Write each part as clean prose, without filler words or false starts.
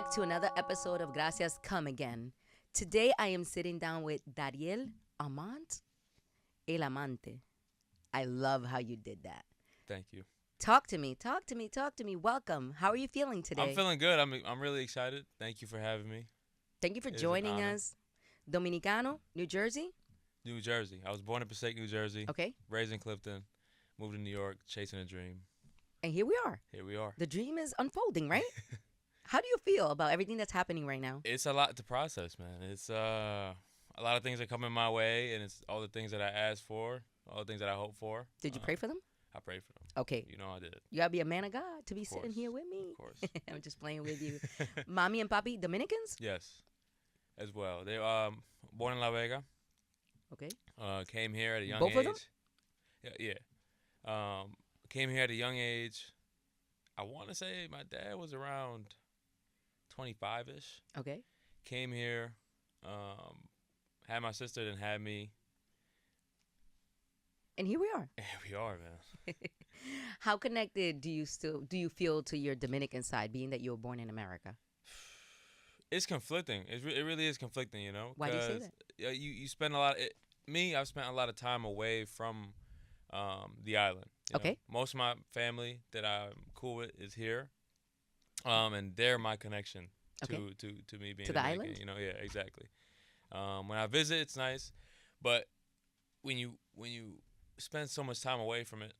back to another episode of Gracias Come Again. Today I am sitting down with Dariel Amant, El Amante. I love how you did that. Thank you. Talk to me, talk to me, talk to me. Welcome. How are you feeling today? I'm feeling good. I'm really excited. Thank you for having me. Thank you for It is an joining honor. us. Dominicano, New Jersey. New Jersey. I was born in Passaic, New Jersey. Okay. Raised in Clifton. Moved to New York, chasing a dream. And here we are. Here we are. The dream is unfolding, right? How do you feel about everything that's happening right now? It's a lot to process, man. It's a lot of things are coming my way, and it's all the things that I asked for, all the things that I hope for. Did you pray for them? I prayed for them. Okay. You know I did. You gotta be a man of God to be Of sitting course. here with me. Of course. I'm just playing with you. Mommy and Papi, Dominicans? Yes, as well. They born in La Vega. Okay. Came here at a young Both age. of them? Yeah. Came here at a young age. I want to say my dad was around 25-ish. Okay. Came here, had my sister, then had me. And here we are. And here we are, man. How connected do you feel to your Dominican side, being that you were born in America? It's conflicting. It really is conflicting, you know. Why do you say 'cause, you spend a lot. I've spent a lot of time away from the island. You know? Okay. Most of my family that I'm cool with is here, and they're my connection to Okay. to me being To the Dominican, island? You know, yeah, exactly. When I visit, it's nice, but when you spend so much time away from it,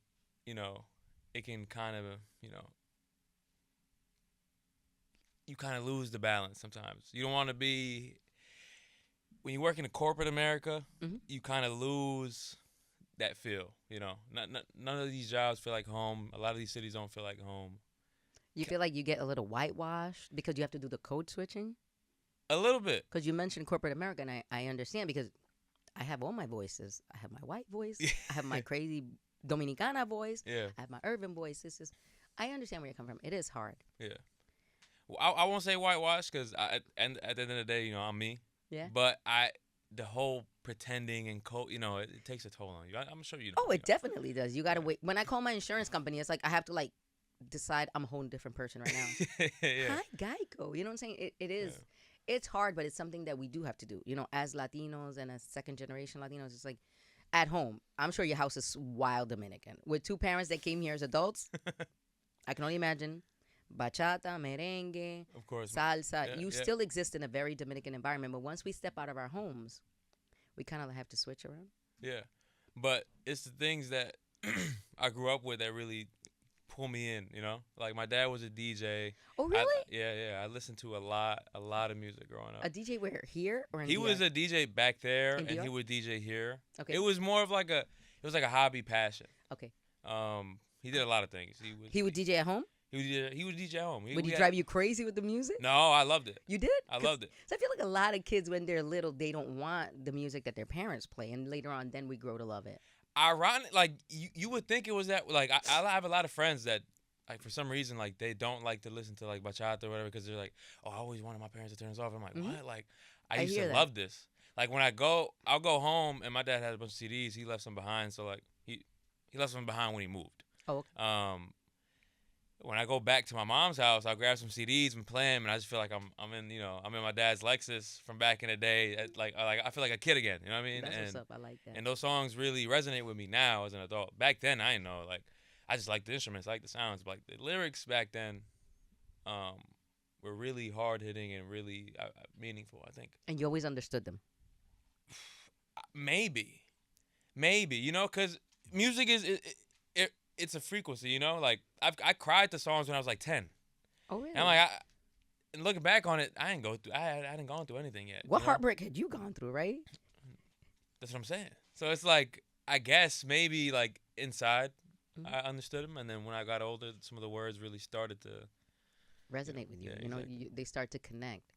you know, it can kind of you kind of lose the balance sometimes. You don't want to be when you work in a corporate America, Mhm. you kind of lose that feel. You know, none of these jobs feel like home. A lot of these cities don't feel like home. You feel like you get a little whitewashed because you have to do the code switching? A little bit. Because you mentioned corporate America, and I understand because I have all my voices. I have my white voice. I have my crazy Dominicana voice. Yeah, I have my urban voice. I understand where you come from. It is hard. yeah. Well, I won't say whitewash because and at the end of the day, you know, I'm me. Yeah. But the whole pretending and it takes a toll on you. I'm sure you know. Oh, it definitely does. You got to wait. When I call my insurance company, it's like I have to decide I'm a whole different person right now. yeah. Hi, Geico. You know what I'm saying? It is. Yeah. It's hard, but it's something that we do have to do. You know, as Latinos and as second generation Latinos, it's like at home. I'm sure your house is wild Dominican with two parents that came here as adults. I can only imagine. Bachata, merengue, Of course. salsa. Yeah, You yeah. still exist in a very Dominican environment, but once we step out of our homes, we kind of have to switch around. Yeah. But it's the things that I grew up with that really pull me in, you know? Like my dad was a DJ. Oh, really? Yeah. I listened to a lot of music growing up. A DJ where? Here or in He was DR? a DJ back there In and DR? he would DJ here. Okay. It was more of like a hobby passion. Okay. He did a lot of things. He would DJ at home? He would DJ at home. Would he drive you crazy with the music? No, I loved it. You did? I loved it. So I feel like a lot of kids, when they're little, they don't want the music that their parents play. And later on, then we grow to love it. Ironic, like you would think it was that. Like I have a lot of friends that, like for some reason, like they don't like to listen to like bachata or whatever because they're like, oh, I always wanted my parents to turn this off. I'm like, Mhm. what? Like I I used hear to that. love this. Like when I'll go home and my dad had a bunch of CDs. He left some behind, so like he left some behind when he moved. Oh, okay. When I go back to my mom's house, I'll grab some CDs and play them, and I just feel like I'm in my dad's Lexus from back in the day. I feel like a kid again. You know what I mean? That's and what's up. I like that. and those songs really resonate with me now as an adult. Back then, I didn't know. Like I just liked the instruments, I liked the sounds, but like the lyrics back then, were really hard hitting and really meaningful. I think And you always understood them. maybe, you know, because music it's a frequency. You know, like I cried to songs when I was like 10. Oh, really? And I'm like, and looking back on it, I hadn't gone through anything yet. What you know? heartbreak had you gone through, right? That's what I'm saying. So it's like, I guess maybe like inside, Mhm. I understood them, and then when I got older, some of the words really started to. Resonate with you. Yeah, You know, exactly. they start to connect.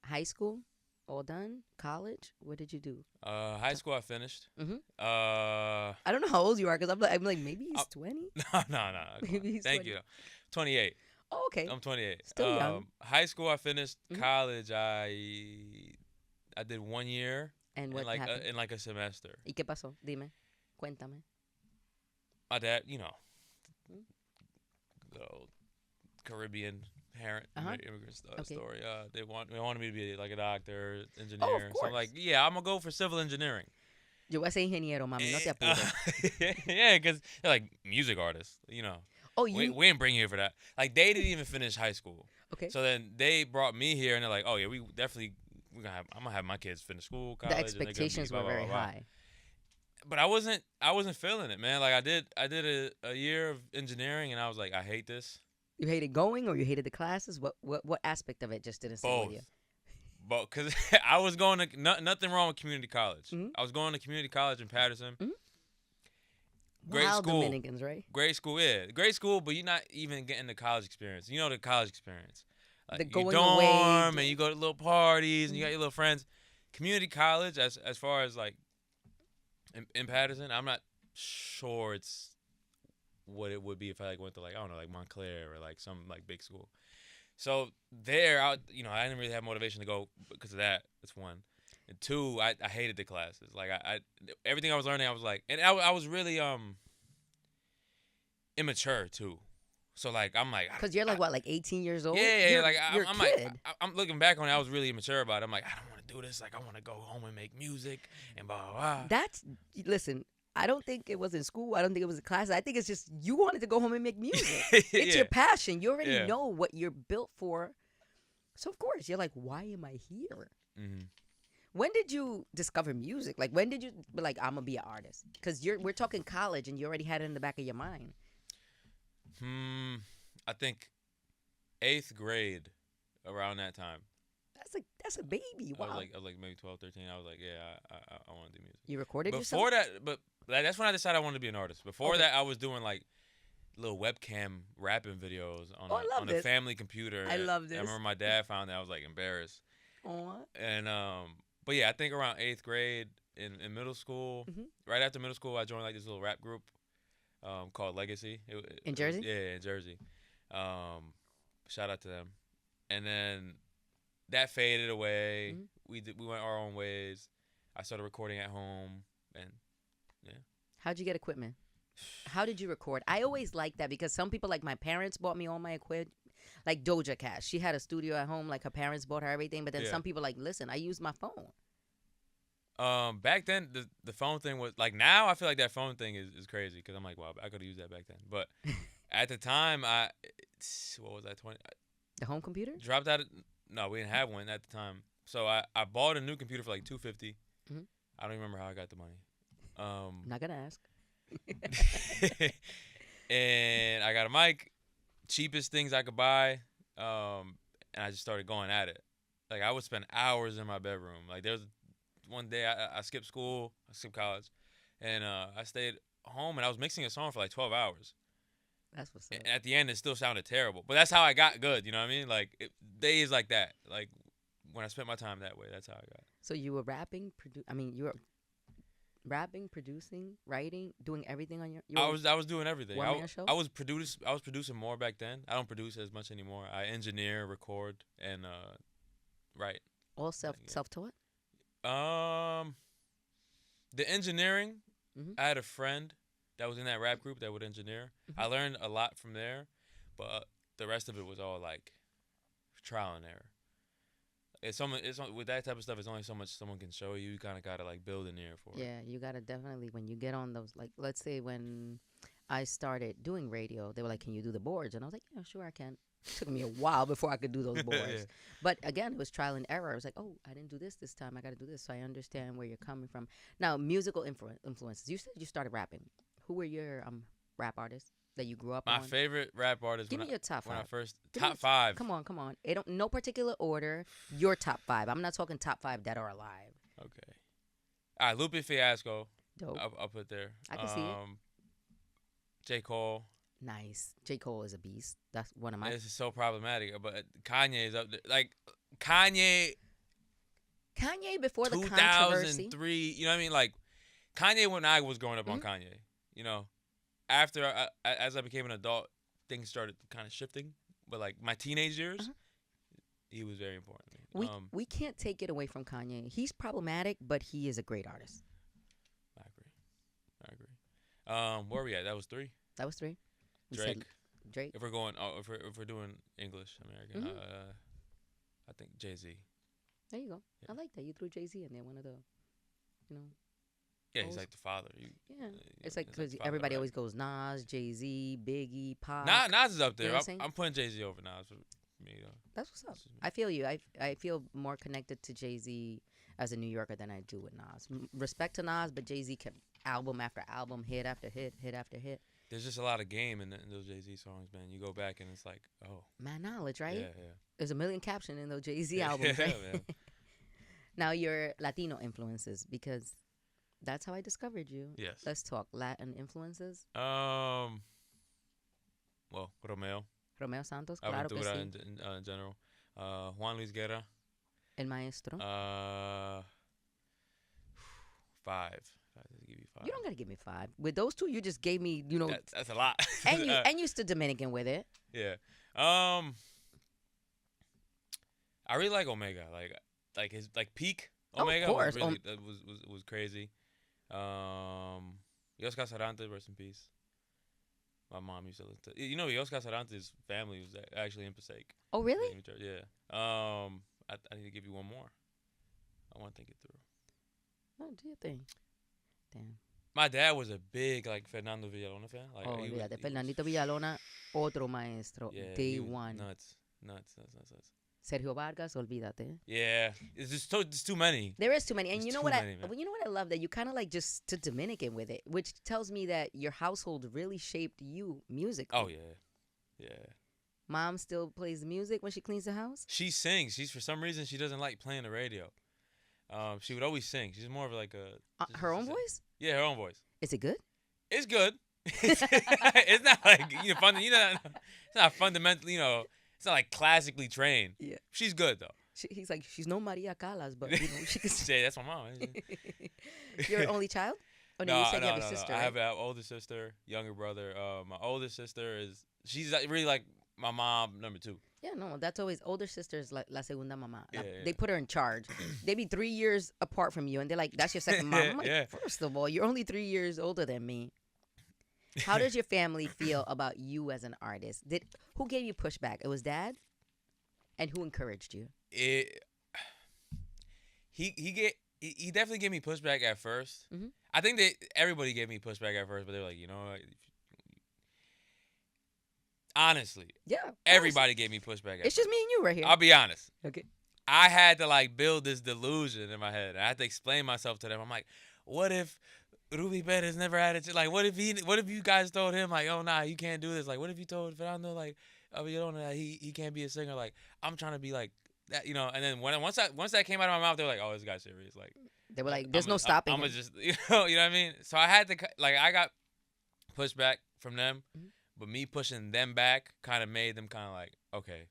High school, all done. College, what did you do? High school, I finished. Mhm. Uh, I don't know how old you are because I'm like maybe he's 20. no. Come on. Maybe he's Thank 20. you. 28. Oh, okay. I'm 28. Still young. High school, I finished. Mhm. College, I did 1 year And in what like happened? in like a semester. ¿Y qué pasó? Dime. Cuéntame. My dad, you know, Mm. good old Caribbean parent Uh-huh. immigrant Okay. story. They wanted me to be like a doctor, Oh, of engineer. So I'm like, course. yeah, I'm gonna go for civil engineering. Yo voy a ser ingeniero, mami. No te Eh, apures. yeah, because they're like music artists, you know. Oh, We didn't bring you here for that. Like they didn't even finish high school. okay. So then they brought me here, and they're like, "Oh yeah, we definitely I'm gonna have my kids finish school, The college, and they're gonna be expectations blah were blah very blah blah." high. But I wasn't feeling it, man. Like I did a year of engineering, and I was like, I hate this. You hated going, or you hated the classes? What aspect of it just didn't sit with Both, you? both, because I was going to nothing wrong with community college. Mhm. I was going to community college in Patterson. Mhm. Great Wild school. Dominicans, right? Great school, yeah. Great school, but you're not even getting the college experience. You know the college experience. The Like you going away. dorm and you go to little parties and you Mhm. got your little friends. Community college, as far as like in Patterson, I'm not sure it's what it would be if I like went to like I don't know like Montclair or like some like big school. So there, I didn't really have motivation to go because of that. That's one. And two, I hated the classes. Like I everything I was learning, I was like, and I was really immature too. So like I'm like, Because you're like what, like 18 years old? yeah, like You're a I'm kid. like I'm looking back on it, I was really immature about it. I'm like I don't want to do this. Like I want to go home and make music and blah blah blah. Listen, I don't think it was in school. I don't think it was in class. I think it's just you wanted to go home and make music. It's Yeah. your passion. You already Yeah. know what you're built for. So of course you're like, why am I here? Mm-hmm. When did you discover music? Like when did you be like, I'm gonna be an artist? Because we're talking college and you already had it in the back of your mind. I think 8th grade, around that time. That's a baby. Wow. I was like maybe 12, 13. I was like, yeah, I want to do music. You recorded Before yourself? that, but that's when I decided I wanted to be an artist. Before Okay. that, I was doing like little webcam rapping videos on Oh, I love on this. a family computer. I love I this. remember my dad found that. I was like embarrassed. Aw. And but yeah, I think around 8th grade in middle school, Mhm. right after middle school, I joined like this little rap group called Legacy. In Jersey? Yeah, in Jersey. Shout out to them. And then that faded away. Mhm. We went our own ways. I started recording at home, and How'd you get equipment? How did you record? I always like that because some people, like my parents, bought me all my equipment. Like Doja Cat, she had a studio at home. Like her parents bought her everything. But then Yeah. some people like, listen, I use my phone. Back then the phone thing was like now I feel like that phone thing is crazy because I'm like wow I could have used that back then. But at the time what was that 20 The home computer? dropped out. No, we didn't have one at the time. So I bought a new computer for like $250. Mhm. I don't even remember how I got the money. Not gonna ask. And I got a mic, cheapest things I could buy. And I just started going at it. Like I would spend hours in my bedroom. Like there was one day I skipped school, I skipped college, and I stayed home and I was mixing a song for like 12 hours. That's what's up. And at the end, it still sounded terrible. But that's how I got good. You know what I mean? Like days like that. Like when I spent my time that way, that's how I got. So you were rapping, you were rapping, producing, writing, doing everything on your. I was doing everything. One man show? I was producing more back then. I don't produce as much anymore. I engineer, record, and write. all Yeah. self-taught. The engineering. Mhm. I had a friend that was in that rap group that would engineer. Mhm. I learned a lot from there, but the rest of it was all like trial and error. With that type of stuff. It's only so much someone can show you. You kind of gotta like build an ear for it. Yeah, you gotta definitely when you get on those, like, let's say when I started doing radio, they were like, "Can you do the boards?" And I was like, "Yeah, sure, I can." Took me a while before I could do those boards. Yeah. But again, it was trial and error. I was like, "Oh, I didn't do this time. I got to do this." So I understand where you're coming from. Now, musical influences. You said you started rapping. Who were your rap artists that you grew up My on? favorite rap artist. Give when me your top when I five. first Give me top five. Come on. It don't no particular order. Your top five. I'm not talking top five that are alive. Okay. All right, Lupe Fiasco. Dope. I'll put there. I can see it. J. Cole. Nice. J. Cole is a beast. That's one of my. This is so problematic, but Kanye is up there. Like Kanye, Kanye before the controversy. 2003. You know what I mean? Like Kanye when I was growing up on Mhm. Kanye. You know, after as I became an adult, things started kind of shifting. But like my teenage years, Uh-huh. he was very important to me. We can't take it away from Kanye. He's problematic, but he is a great artist. I agree. Where are we at? That was 3. That was 3. We Drake. Drake. If we're going, if we're doing English American, Mhm. I think Jay-Z. There you go. Yeah. I like that. You threw Jay-Z in there. One of the, you know, Yeah, he's old like the father. yeah. It's He's like like because the father, everybody right? always goes Nas, Jay-Z, Biggie, Nah, Pac. Nas is up You know there. what I'm I'm, saying? I'm putting Jay-Z over Nas for me. That's what's up. This is me. I feel you. I feel more connected to Jay-Z as a New Yorker than I do with Nas. Respect to Nas, but Jay-Z kept album after album, hit after hit, hit after hit. There's just a lot of game in those Jay-Z songs, man. You go back and it's like, oh, Mad knowledge, right? yeah, yeah. There's a million caption in those Jay-Z Yeah, albums, right? man. Now your Latino influences, because that's how I discovered you. Yes. Let's talk Latin influences. Well, Romeo, Romeo Santos, claro que Aventura sí. in general. Juan Luis Guerra. El Maestro. Five. If I had to give you five. You don't gotta give me 5. With those two, you just gave me, That's a lot. and you stood Dominican with it. Yeah. I really like Omega. Like his peak Omega course. was really was crazy. Yos Casarante, rest in peace. My mom used to listen to. You know, Yos Casarante's family was actually in Passaic. Oh, really? Yeah. I need to give you one more. I want to think it through. Oh, do your thing. Damn. My dad was a big Fernando Villalona fan. Like, Oh, he olvídate. was, Fernandito Villalona, otro maestro. yeah, Day he was one. nuts. Sergio Vargas, olvídate. Yeah, it's too many. There is too many. And There's you know too what many, man. you know what I love? That you kind of like just stood Dominican with it, which tells me that your household really shaped you musically. Oh yeah. Mom still plays music when she cleans the house? She sings. She's for some reason she doesn't like playing the radio. She would always sing. She's more of like a Her own voice? Yeah, her own voice. Is it good? It's good. It's not like fun. It's not fundamentally. It's not like classically trained. Yeah. She's good though. He's like, she's no Maria Callas, but she can Say that's my mom. You're an only child? Oh, no, you said you have a sister, I right? have an older sister, younger brother. My older sister she's really like my mom, number 2. Yeah, no, that's always older sisters like la segunda mamá. Yeah, They put her in charge. They be 3 years apart from you, and they're like, "That's your second mom." I'm like, Yeah. First of all, you're only 3 years older than me. How does your family feel about you as an artist? Who gave you pushback? It was dad, and who encouraged you? He definitely gave me pushback at first. Mhm. I think everybody gave me pushback at first, but they were like, honestly, Yeah, everybody gave me pushback. At It's just me and you right here. I'll be honest. Okay. I had to build this delusion in my head. I had to explain myself to them. I'm like, what if Ruby Perez never had it? Like, what if you guys told him oh nah, you can't do this? Like, what if you told Fernando that he can't be a singer? Like, I'm trying to be like that, And then once that came out of my mouth, they're like, oh, this guy's serious. Like, They were like, "There's no stopping I'm him." just what I mean. So I had to I got pushback from them, Mhm. but me pushing them back kind of made them kind of like, okay,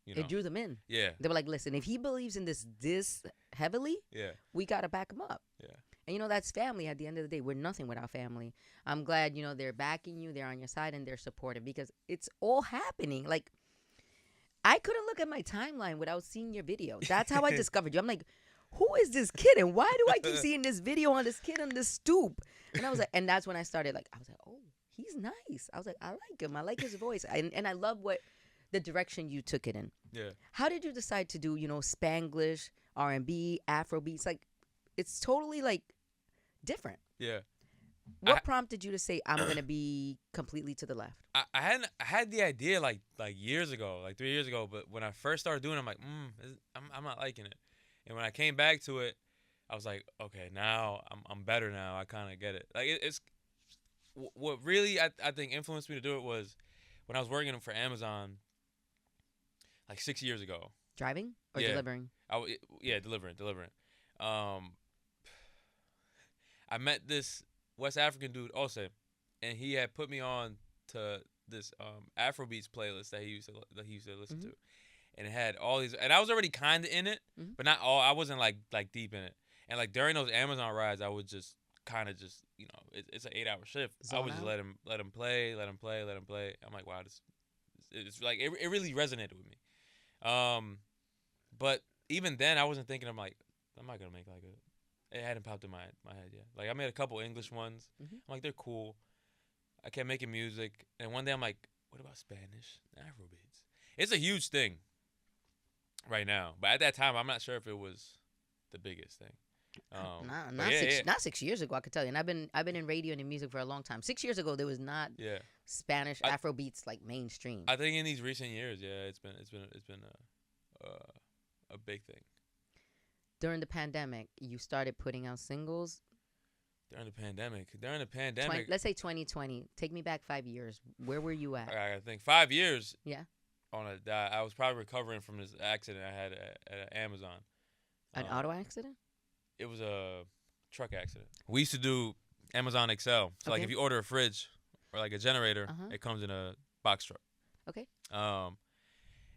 It drew them in. Yeah. They were like, "Listen, if he believes in this heavily, Yeah. we gotta back him up." Yeah. And that's family. At the end of the day, we're nothing without family. I'm glad they're backing you, they're on your side, and they're supportive because it's all happening. Like, I couldn't look at my timeline without seeing your video. That's how I discovered you. I'm like, who is this kid, and why do I keep seeing this video on this kid on this stoop? And I was like, and that's when I started. I was like, oh, he's nice. I was like, I like him. I like his voice, and I love the direction you took it in. Yeah. How did you decide to do Spanglish, R&B, Afro-Beats? Like, it's totally different. Yeah. What prompted you to say I'm gonna be completely to the left? I had the idea like years ago, like 3 years ago, but when I first started doing it, I'm like, I'm not liking it. And when I came back to it, I was like, okay, now I'm better now. I kind of get it. Like it's what really I think influenced me to do it was when I was working for Amazon like 6 years ago. Driving or Yeah. delivering? Delivering. I met this West African dude, Ose, and he had put me on to this Afro-Beats playlist that he used to listen to, and it had all these, and I was already kind of in it, but not all. I wasn't like deep in it, and during those Amazon rides, I would just kind of just it's an 8-hour shift. I would just let him play. I'm like, wow, it's like it really resonated with me. But even then, I wasn't thinking. I'm not gonna make it hadn't popped in my head yet. Like I made a couple English ones. I'm like, they're cool. I kept making music, and one day I'm like, what about Spanish Afrobeats? It's a huge thing right now, but at that time, I'm not sure if it was the biggest thing. Not 6 years ago, I could tell you. And I've been in radio and in music for a long time. 6 years ago, there was not Spanish Afrobeats like mainstream. I think in these recent years, it's been a big thing. During the pandemic, you started putting out singles. During the pandemic, let's say 2020. Take me back 5 years. Where were you at? I think 5 years. Yeah. I was probably recovering from this accident I had at Amazon. An auto accident? It was a truck accident. We used to do Amazon Excel. So like if you order a fridge or like a generator, it comes in a box truck. Okay.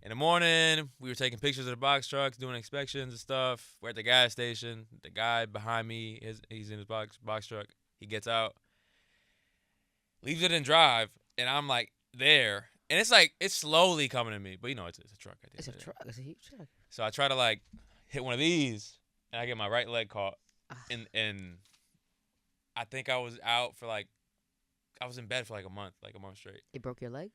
In the morning, we were taking pictures of the box trucks, doing inspections and stuff. We're at the gas station. The guy behind me, he's in his box truck. He gets out, leaves it in drive, and I'm like there. And it's like, it's slowly coming to me. But, it's a truck. It's a truck. It's a huge truck. So I try to, like, hit one of these, and I get my right leg caught. And I think I was out for, like, I was in bed for, like, a month straight. It broke your leg?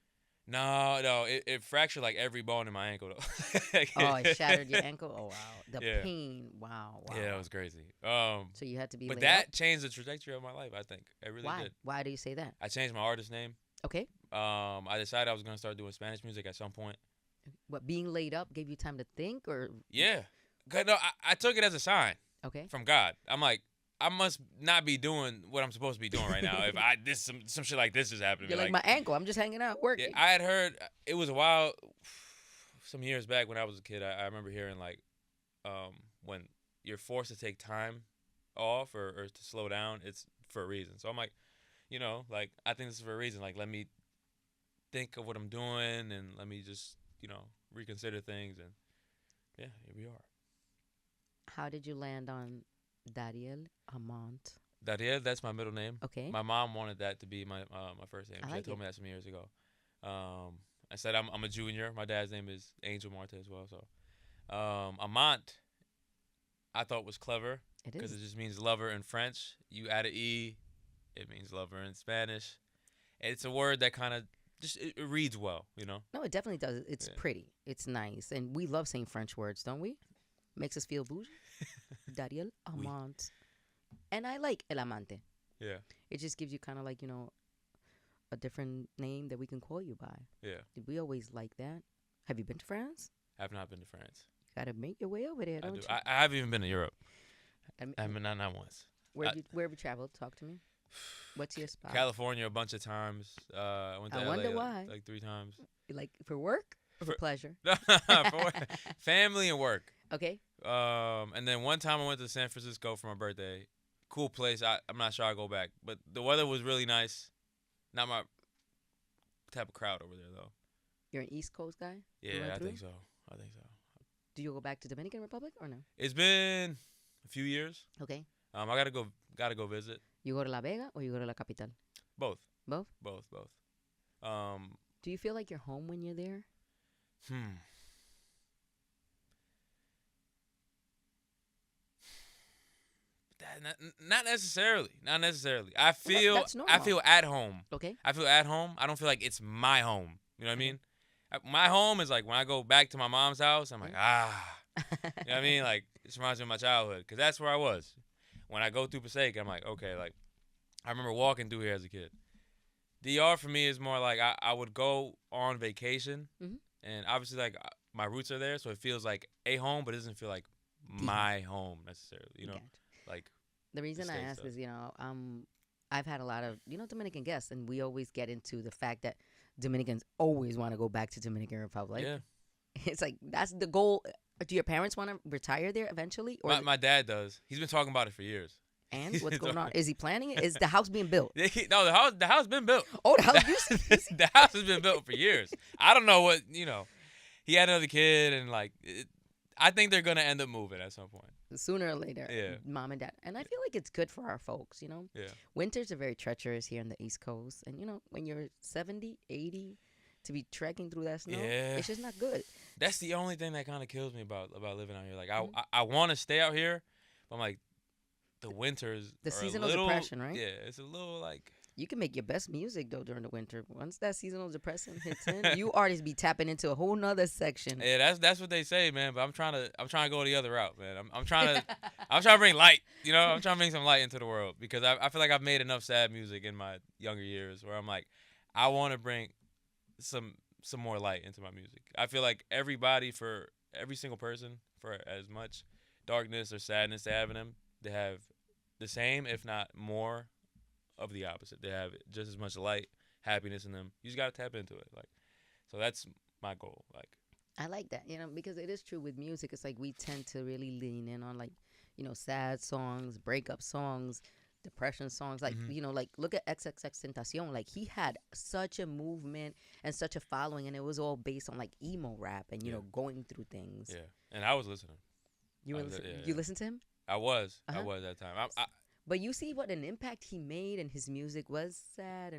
No, it fractured, like, every bone in my ankle, though. Oh, it shattered your ankle? Oh, wow. The pain. Wow. Yeah, it was crazy. So you had to be But laid that up? changed the trajectory of my life, I think. It really did. Why do you say that? I changed my artist name. Okay. I decided I was going to start doing Spanish music at some point. What, being laid up gave you time to think, or? Yeah. No, I took it as a sign. Okay. From God. I'm like, I must not be doing what I'm supposed to be doing right now. If some shit like this is happening. You're like my ankle. I'm just hanging out working. Yeah, I had heard, it was a while, some years back when I was a kid, I remember hearing like, when you're forced to take time off or to slow down, it's for a reason. So I'm like, I think this is for a reason. Like, let me think of what I'm doing and let me just, reconsider things. And yeah, here we are. How did you land on Dariel Amant? Dariel, that's my middle name. Okay. My mom wanted that to be my first name. She told me that some years ago. I said I'm a junior. My dad's name is Angel Marte as well. So, Amant, I thought was clever. It is. Because it just means lover in French. You add an E, it means lover in Spanish. It's a word that kind of it reads well, No, it definitely does. It's pretty. It's nice. And we love saying French words, don't we? Makes us feel bougie. Dariel Amant. And I like El Amante. Yeah. It just gives you kind of like, a different name that we can call you by. Yeah. Did we always like that? Have you been to France? I have not been to France. You got to make your way over there, don't you? I haven't even been to Europe. I mean, not once. Where have you traveled? Talk to me. What's your spot? California a bunch of times. I went to LA wonder why. like 3 times. Like for work or for pleasure? For family and work. Okay. And then one time I went to San Francisco for my birthday. Cool place. I'm not sure I'll go back. But the weather was really nice. Not my type of crowd over there, though. You're an East Coast guy? Yeah, I think so. Do you go back to Dominican Republic or no? It's been a few years. Okay. I gotta go visit. You go to La Vega or you go to La Capital? Both. Both? Both. Do you feel like you're home when you're there? Not necessarily. I feel that's normal. I feel at home. Okay. I feel at home. I don't feel like it's my home. You know what I mean? My home is like when I go back to my mom's house, I'm like, You know what I mean? Like, it reminds me of my childhood because that's where I was. When I go through Passaic, I'm like, okay, like, I remember walking through here as a kid. DR for me is more like I would go on vacation, and obviously, like, my roots are there, so it feels like a home, but it doesn't feel like my home necessarily, Gotcha. Like, the reason I ask is, I've had a lot of, Dominican guests, and we always get into the fact that Dominicans always want to go back to Dominican Republic. Yeah. It's like, that's the goal. Do your parents want to retire there eventually? Or my dad does. He's been talking about it for years. And what's going on? Is he planning it? Is the house being built? No, the house been built. Oh, the house the house has been built for years. I don't know what, he had another kid, and like, I think they're going to end up moving at some point. Sooner or later, yeah. Mom and dad. And I feel like it's good for our folks, Yeah. Winters are very treacherous here in the East Coast. And, when you're 70, 80, to be trekking through that snow, it's just not good. That's the only thing that kind of kills me about living out here. Like, I want to stay out here, but I'm like, the winters the are seasonal a little, depression, right? Yeah, it's a little like, You can make your best music though during the winter. Once that seasonal depression hits in, you artists be tapping into a whole nother section. Yeah, that's what they say, man. But I'm trying to go the other route, man. I'm trying to bring light. You know, I'm trying to bring some light into the world because I feel like I've made enough sad music in my younger years where I'm like, I want to bring some more light into my music. I feel like for every single person, for as much darkness or sadness they have in them, they have the same, if not more, of the opposite. They have just as much light, happiness in them. You just gotta tap into it, like. So that's my goal, like. I like that, because it is true with music. It's like we tend to really lean in on like, sad songs, breakup songs, depression songs. Like, like look at XXXTentacion. Like he had such a movement and such a following, and it was all based on like emo rap and going through things. Yeah, and I was listening. You were you listened to him? I was that time. But you see what an impact he made, and his music was sad.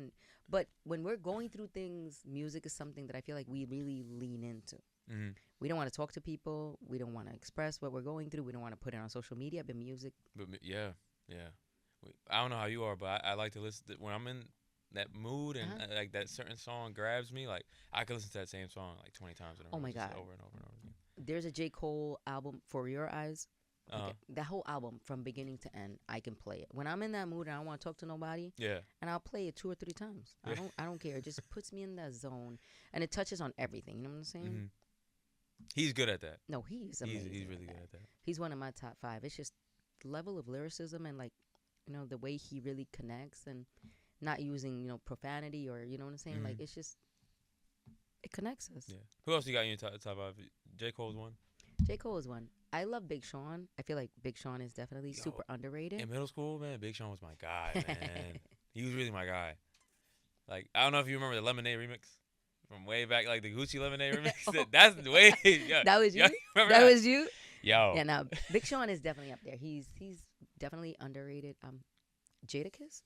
But when we're going through things, music is something that I feel like we really lean into. Mm-hmm. We don't want to talk to people. We don't want to express what we're going through. We don't want to put it on social media. But music. But yeah. I don't know how you are, but I like to listen when I'm in that mood and like that certain song grabs me. Like I could listen to that same song like 20 times in a row. Oh my God. Over and over and over again. There's a J. Cole album, For Your Eyes. That whole album from beginning to end, I can play it when I'm in that mood and I don't want to talk to nobody. Yeah, and I'll play it 2 or 3 times. Yeah. I don't care. It just puts me in that zone, and it touches on everything. You know what I'm saying? Mm-hmm. He's good at that. No, he's amazing. He's really good at that. He's one of my top 5. It's just the level of lyricism and like, the way he really connects and not using profanity or you know what I'm saying. Mm-hmm. Like it's just it connects us. Yeah. Who else you got in your top 5? J. Cole's one. J. Cole is one. I love Big Sean. I feel like Big Sean is definitely super underrated. In middle school, man, Big Sean was my guy, man. He was really my guy. Like, I don't know if you remember the Lemonade remix from way back, like the Gucci Lemonade remix. That's the way. That was you? That was you? Yo. Yeah, now, Big Sean is definitely up there. He's definitely underrated. Jadakiss,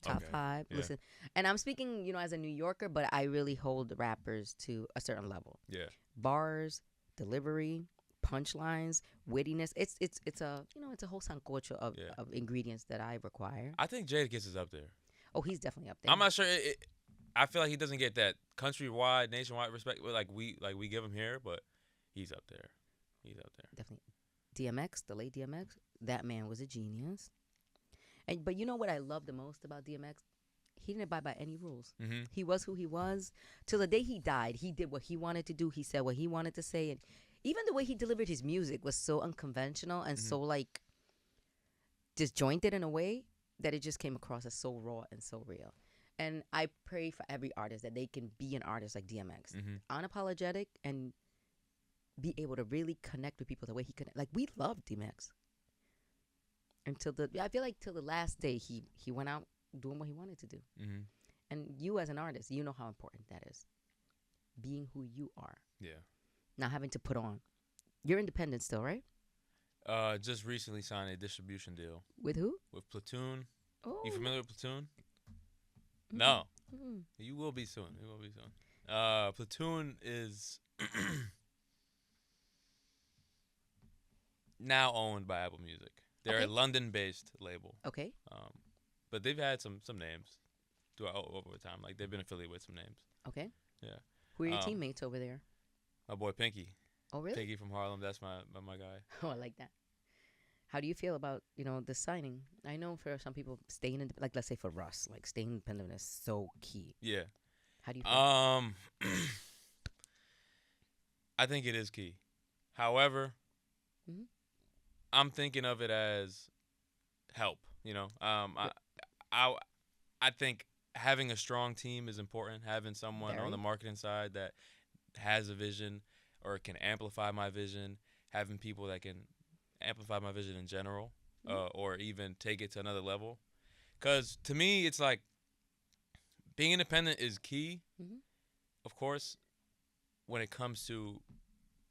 top 5. Yeah. Listen, and I'm speaking, as a New Yorker, but I really hold the rappers to a certain level. Yeah. Bars, delivery, punchlines, wittiness. It's a it's a whole sancocho of ingredients that I require. I think Jadakiss is up there. Oh, he's definitely up there. I'm not sure. I feel like he doesn't get that countrywide, nationwide respect like we give him here, but he's up there. He's up there. Definitely. DMX, the late DMX, that man was a genius. But you know what I love the most about DMX? He didn't abide by any rules. Mm-hmm. He was who he was. Till the day he died, he did what he wanted to do. He said what he wanted to say. And even the way he delivered his music was so unconventional and so, like, disjointed in a way that it just came across as so raw and so real. And I pray for every artist that they can be an artist like DMX. Unapologetic and be able to really connect with people the way he connect. Like, we love DMX. I feel like till the last day he went out doing what he wanted to do. Mm-hmm. And you as an artist, you know how important that is. Being who you are. Yeah. Not having to put on. You're independent still, right? Just recently signed a distribution deal. With who? With Platoon. Oh. You familiar with Platoon? Mm-hmm. No. Mm-hmm. You will be soon. Platoon is now owned by Apple Music. They're a London-based label. Okay. But they've had some names throughout over time. Like they've been affiliated with some names. Okay. Yeah. Who are your teammates over there? My boy Pinky. Oh, really? Pinky from Harlem. That's my guy. Oh, I like that. How do you feel about the signing? I know for some people staying in, like let's say for Russ, like staying independent is so key. Yeah. How do you feel? I think it is key. However, mm-hmm. I'm thinking of it as help. I think having a strong team is important. Having someone on the marketing side that has a vision or can amplify my vision. Having people that can amplify my vision in general, or even take it to another level. Because to me, it's like being independent is key, of course, when it comes to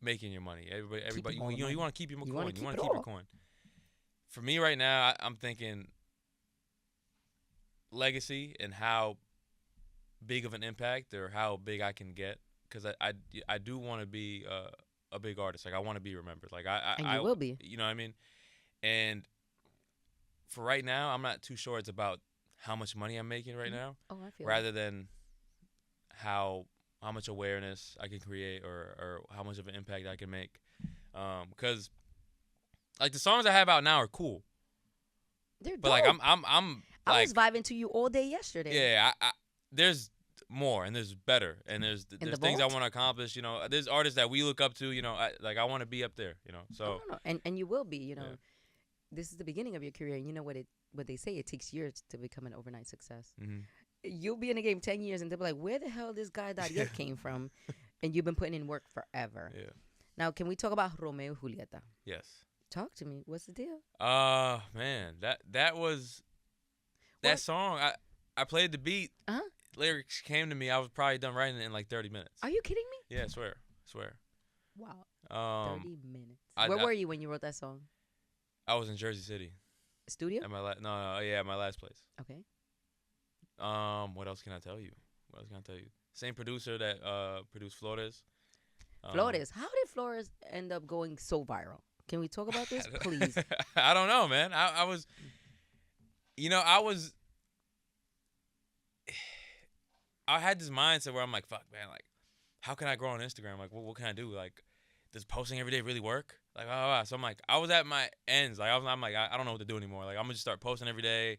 making your money. Everybody, you want to keep your coin. You want to keep your coin. For me right now, I'm thinking legacy and how big of an impact or how big I can get. Because I do want to be a big artist. Like I want to be remembered. Like I will be. You know what I mean? And for right now, I'm not too sure it's about how much money I'm making right now, Oh, I feel rather than how much awareness I can create, or how much of an impact I can make. Because like the songs I have out now are cool, they're but like dope. I'm I was like, vibing to you all day yesterday. yeah, there's more and there's better and there's In the things I vault? want to accomplish. You know, there's artists that we look up to. You know, I want to be up there. You know, Oh so no, no, and you will be. You know, yeah. this is the beginning of your career, and you know what they say. It takes years to become an overnight success. Mm-hmm. You'll be in the game 10 years, and they'll be like, "Where the hell this guy Dariel came from?" And you've been putting in work forever. Yeah. Now, can we talk about Romeo y Julieta? Yes. Talk to me. What's the deal? Man, that was that What? song. I played the beat. Uh-huh. Lyrics came to me. I was probably done writing it in like 30 minutes. Are you kidding me? Yeah, I swear. Wow. Um, 30 minutes. I- Where I- were you when you wrote that song? I was in Jersey City Studio? at my at my last place. Okay. What else can I tell you? Same producer that produced Flores. Flores. How did Flores end up going so viral? Can we talk about this, please? I don't know, man. I was, I had this mindset where I'm like, fuck, man, like, how can I grow on Instagram? Like, what can I do? Like, does posting every day really work? Like, oh, so I'm like, I was at my ends. Like, I'm like, I don't know what to do anymore. Like, I'm gonna just start posting every day.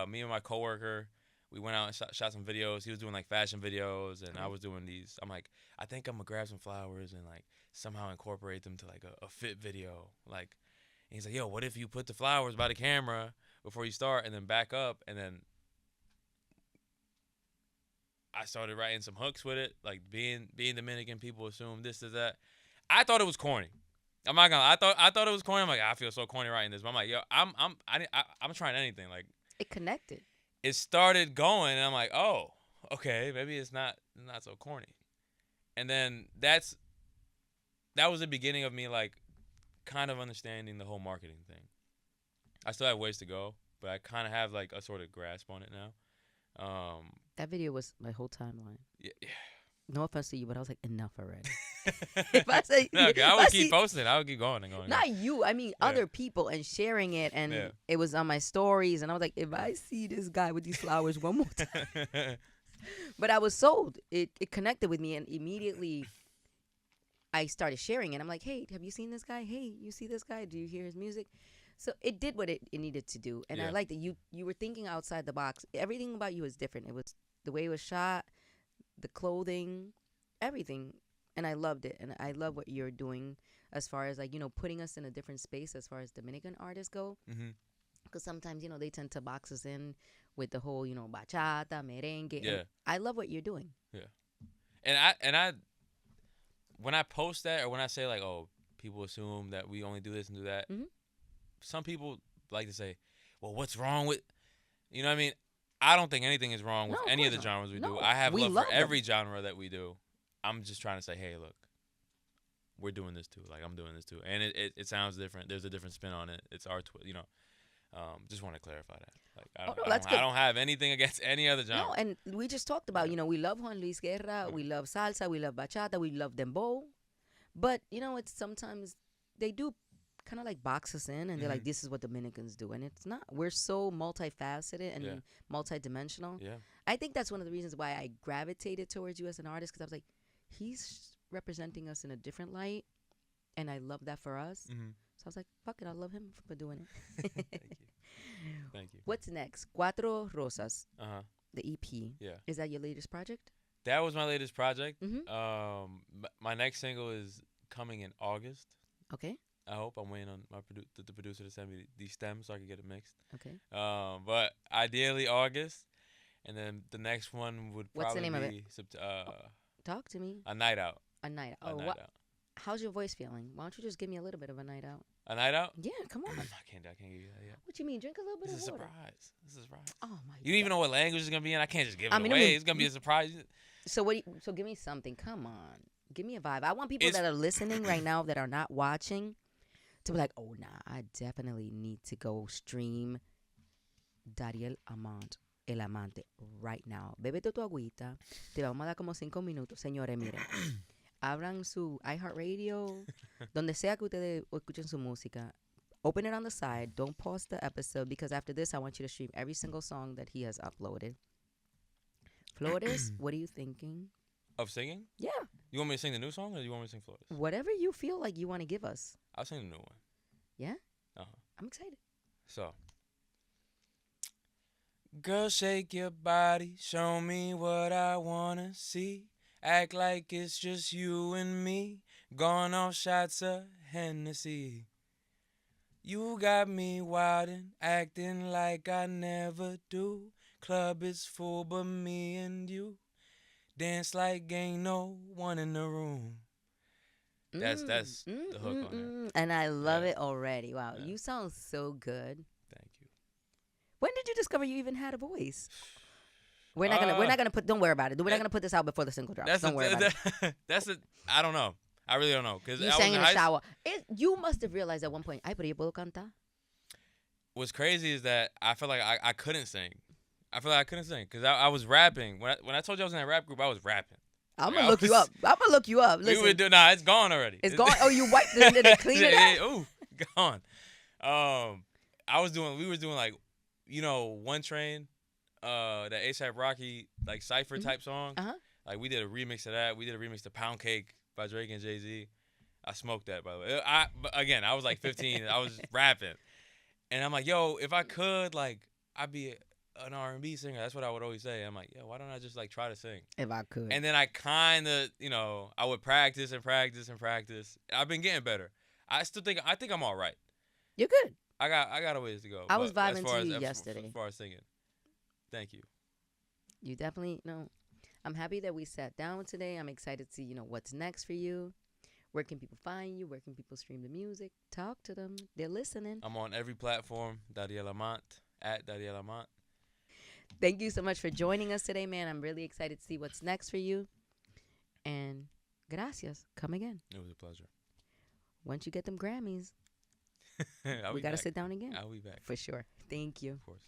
Me and my coworker, we went out and shot some videos. He was doing like fashion videos, and I was doing these. I'm like, I think I'm gonna grab some flowers and like somehow incorporate them to like a fit video. Like, and he's like, yo, what if you put the flowers by the camera before you start, and then back up, and then I started writing some hooks with it, like being Dominican. People assume this is that. I thought it was corny. I'm not gonna. I thought it was corny. I'm like, I feel so corny writing this. But I'm like, yo, I'm trying anything. Like, It connected. it started going, and I'm like, oh, okay, maybe it's not so corny. And then that was the beginning of me like kind of understanding the whole marketing thing. I still have ways to go, but I kind of have like a sort of grasp on it now. That video was my whole timeline. Yeah. No offense to you, but I was like, enough already. If I say, No, if I would I keep see- posting. I would keep going and going. Not you. I mean, Yeah. other people and sharing it, and Yeah. it was on my stories, and I was like, if I see this guy with these flowers one more time, but I was sold. It connected with me, and immediately I started sharing it. I'm like, hey, have you seen this guy? Hey, you see this guy? Do you hear his music? So it did what it needed to do, and I Yeah. liked that you were thinking outside the box. Everything about you was different. It was the way it was shot, the clothing, everything, and I loved it. And I love what you're doing as far as like putting us in a different space as far as Dominican artists go. Mm-hmm. Because sometimes they tend to box us in with the whole bachata, merengue. Yeah. And I love what you're doing. And I when I post that, or when I say like, oh, people assume that we only do this and do that. Mhm. Some people like to say, well, what's wrong with, you know what I mean? I don't think anything is wrong with No, of any of the course not. genres we No, do. I have we love love for them. every genre that we do. I'm just trying to say, hey, look, we're doing this too. Like, I'm doing this too. And it sounds different. There's a different spin on it. It's our just want to clarify that. Like, I don't have anything against any other genre. No, and we just talked about, we love Juan Luis Guerra, we love salsa, we love bachata, we love dembow. But, it's sometimes they do kind of like box us in, and they're like, this is what Dominicans do. And it's not. We're so multifaceted and multidimensional. Yeah. I think that's one of the reasons why I gravitated towards you as an artist, because I was like, he's representing us in a different light, and I love that for us. Mm-hmm. So I was like, fuck it, I love him for doing it. Thank you. What's next? Cuatro Rosas, Uh-huh. the EP. Yeah. Is that your latest project? That was my latest project. Mm-hmm. My next single is coming in August. Okay. I hope. I'm waiting on the producer to send me the stems so I can get it mixed. Okay. But ideally August, and then the next one would What's the probably name of be Talk to me. A Night Out. A night. A Oh, Night what? Out. How's your voice feeling? Why don't you just give me a little bit of a night out? A Night Out? Yeah, come on. I can't give you that yet. What you mean? Drink a little bit This is a of water. surprise. This is a surprise. Oh my. You don't even know what language it's gonna be in. I can't just give it I mean, away. It's gonna be a surprise. So so give me something. Come on. Give me a vibe. I want people It's- that are listening right now that are not watching to be like, oh nah, I definitely need to go stream Dariel Amant, El Amante, right now. Bébete tu agüita. Te vamos a dar como 5 minutos. Señores, miren. Abran su iHeartRadio, donde sea que ustedes escuchen su música. Open it on the side. Don't pause the episode because after this, I want you to stream every single song that he has uploaded. Flores, what are you thinking? Of singing? Yeah. You want me to sing the new song or you want me to sing Flores? Whatever you feel like you want to give us. I'll sing the new one. Yeah? Uh-huh. I'm excited. So. Girl, shake your body. Show me what I want to see. Act like it's just you and me. Gone off shots of Hennessy. You got me wildin', acting like I never do. Club is full but me and you. Dance like ain't no one in the room. That's the hook on that. And I love it already. Wow, you sound so good. Thank you. When did you discover you even had a voice? We're not gonna put. Don't worry about it. We're not gonna put this out before the single drops. Don't worry about it. I don't know. I really don't know because you sang in the shower. You must have realized at one point. Ay, pero yo puedo cantar. What's crazy is that I felt like I couldn't sing. I feel like I couldn't sing because I was rapping. When I told you I was in that rap group, I was rapping. I'm gonna look you up. I'm gonna look you up. Listen. Nah, it's gone already. It's gone. Oh, you wiped it and then clean it up. Ooh, gone. We were doing like, One Train, that A$AP Rocky like cipher type song. Like we did a remix of that. We did a remix to Pound Cake by Drake and Jay-Z. I smoked that, by the way. But again, I was like 15. I was rapping, and I'm like, yo, if I could, like, I'd be an R&B singer. That's what I would always say. I'm like, yeah, why don't I just like try to sing? If I could. And then I kind of, I would practice and practice and practice. I've been getting better. I think I'm all right. You're good. I got a ways to go. I was vibing to you yesterday. As far as singing. Thank you. You definitely know. I'm happy that we sat down today. I'm excited to see, what's next for you. Where can people find you? Where can people stream the music? Talk to them. They're listening. I'm on every platform. Dariel Amant, at Dariel Amant. Thank you so much for joining us today, man. I'm really excited to see what's next for you. And gracias. Come again. It was a pleasure. Once you get them Grammys, we got to sit down again. I'll be back. For sure. Thank you. Of course.